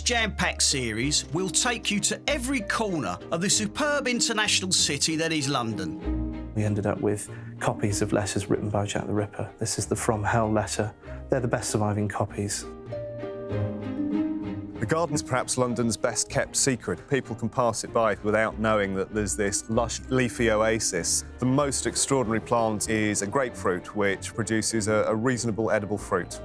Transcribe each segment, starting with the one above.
jam-packed series will take you to every corner of the superb international city that is London. We ended up with copies of letters written by Jack the Ripper. This is the From Hell letter. They're the best surviving copies. The garden's perhaps London's best-kept secret. People can pass it by without knowing that there's this lush, leafy oasis. The most extraordinary plant is a grapefruit, which produces a reasonable edible fruit.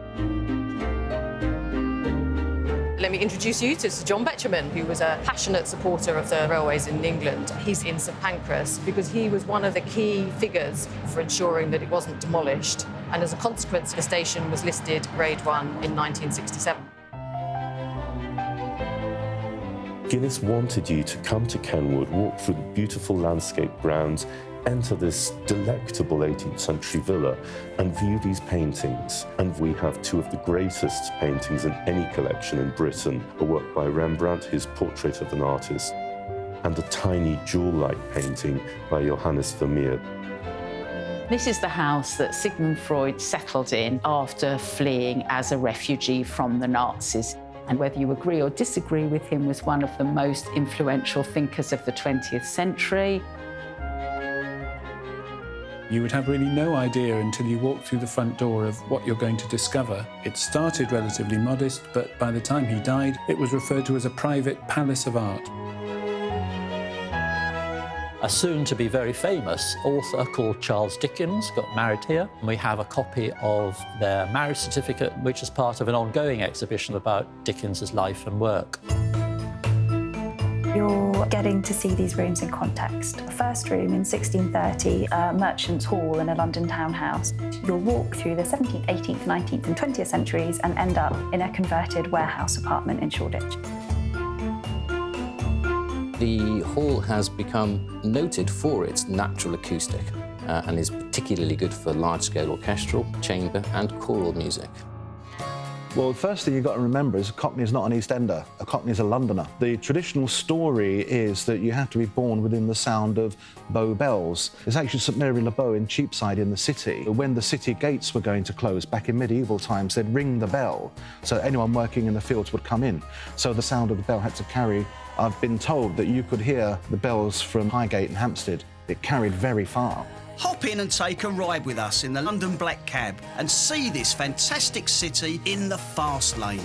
Let me introduce you to Sir John Betjeman, who was a passionate supporter of the railways in England. He's in St Pancras because he was one of the key figures for ensuring that it wasn't demolished. And as a consequence, the station was listed Grade 1 in 1967. Guinness wanted you to come to Kenwood, walk through the beautiful landscape grounds, enter this delectable 18th century villa and view these paintings. And we have two of the greatest paintings in any collection in Britain, a work by Rembrandt, his Portrait of an Artist, and a tiny jewel-like painting by Johannes Vermeer. This is the house that Sigmund Freud settled in after fleeing as a refugee from the Nazis. And whether you agree or disagree with him, was one of the most influential thinkers of the 20th century. You would have really no idea until you walked through the front door of what you're going to discover. It started relatively modest, but by the time he died, it was referred to as a private palace of art. A soon-to-be very famous author called Charles Dickens got married here. We have a copy of their marriage certificate, which is part of an ongoing exhibition about Dickens's life and work. You're getting to see these rooms in context. The first room in 1630, a merchant's hall in a London townhouse. You'll walk through the 17th, 18th, 19th and 20th centuries and end up in a converted warehouse apartment in Shoreditch. The hall has become noted for its natural acoustic and is particularly good for large-scale orchestral, chamber and choral music. Well, the first thing you've got to remember is a Cockney is not an East Ender. A Cockney is a Londoner. The traditional story is that you have to be born within the sound of Bow bells. There's actually St Mary le Bow in Cheapside in the city. When the city gates were going to close back in medieval times, they'd ring the bell, so anyone working in the fields would come in. So the sound of the bell had to carry. I've been told that you could hear the bells from Highgate and Hampstead. It carried very far. Hop in and take a ride with us in the London Black Cab and see this fantastic city in the fast lane.